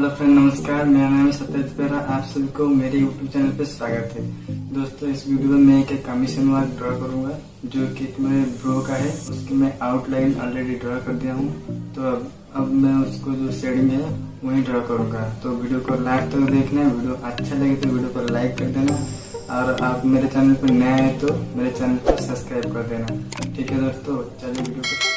Hello friend, नमस्कार। मेरा नाम है सत्यराथि। बेहरा, आप सभी को मेरे यूट्यूब चैनल पे स्वागत है। दोस्तों, इस वीडियो में मैं एक कमीशन वर्क ड्रॉ करूंगा जो कि मेरे ब्रो का है। उसकी मैं आउटलाइन ऑलरेडी ड्रॉ कर दिया हूँ, तो अब मैं उसको जो शेडिंग है वही ड्रॉ करूंगा। तो वीडियो को लास्ट तक देखना है। वीडियो अच्छा लगे तो वीडियो को लाइक कर देना, और आप मेरे चैनल पर नए हैं तो मेरे चैनल को सब्सक्राइब कर देना। ठीक है दोस्तों, चलिए वीडियो को